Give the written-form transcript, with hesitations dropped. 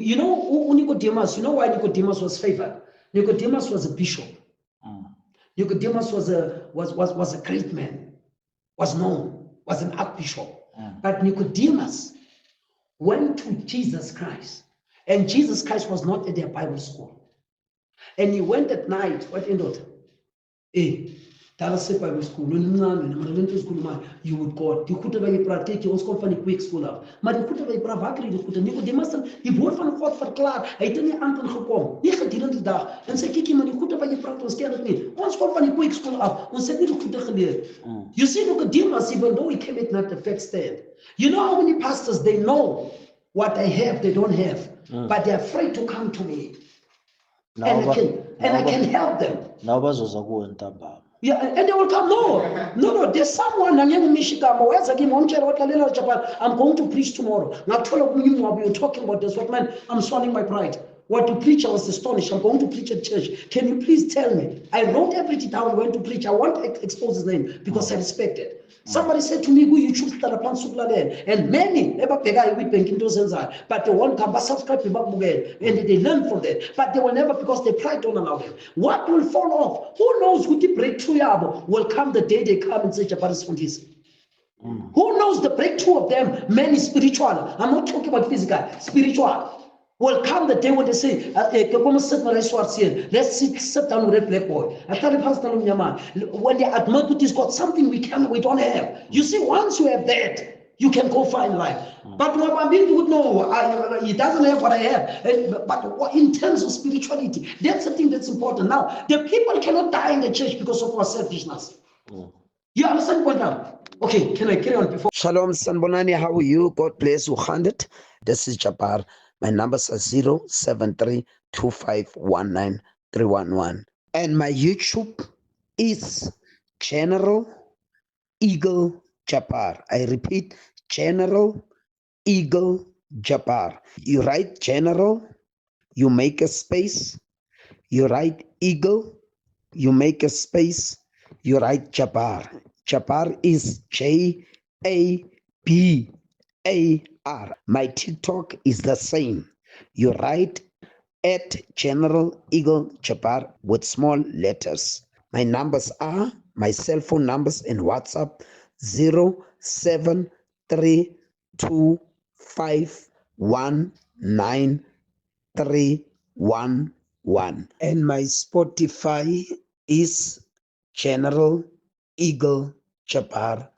You know who Nicodemus, you know why Nicodemus was favored? Nicodemus was a bishop. Nicodemus was a great man, was known, was an archbishop. But Nicodemus went to Jesus Christ, and Jesus Christ was not at their Bible school. And he went at night, what in daughter? That was Bible school. You would go. You could have a praktijk, you also van die quick school af. Maar die could have a bravakri, die could have Nicodemus, die woord van God verklaar. Hy het in die aand ingekom, nie gedurende die dag. En sê, kykie, maar die could have a praat, ons ken het nie. Ons kom van die quick school af, ons het nie die goede geleer. You see, Nicodemus, even though he came at night, the fact stand. You know how many pastors, they know what I have, they don't have. But they're afraid to come to me. And I can help them. Yeah, and they will come. No, there's someone I'm going to preach tomorrow. You're talking about this. What man? I'm swallowing my pride. What to preach? I was astonished. I'm going to preach at church. Can you please tell me? I wrote everything down when to preach. I want to expose his name because I respect it. Somebody said to me, you choose and many but they won't come, but subscribe to and they learn from that. But they will never, because their pride don't allow them. What will fall off? Who knows who the breakthrough will come the day they come and say Japaris from this? Who knows the breakthrough of them? Many spiritual. I'm not talking about physical, spiritual. Will come the day when they say, let's sit down with that black boy. I tell the pastor, when they admit that he's got something we don't have. You see, once you have that, you can go far in life. But Mwabambini would know, he doesn't have what I have. But in terms of spirituality, that's the thing that's important. Now, the people cannot die in the church because of our selfishness. You understand what now? Okay, can I carry on before? Shalom, Sanbonani, how are you? God bless you, 100. This is Jabbar. My numbers are 07325193111. And my YouTube is General Eagle Jabbar. I repeat, General Eagle Jabbar. You write General, you make a space. You write Eagle, you make a space. You write Jabbar. Jabbar is J-A-B-A-R. My TikTok is the same. You write at General Eagle Jabbar with small letters. My numbers are, my cell phone numbers in WhatsApp, 0732519311. And my Spotify is General Eagle Jabbar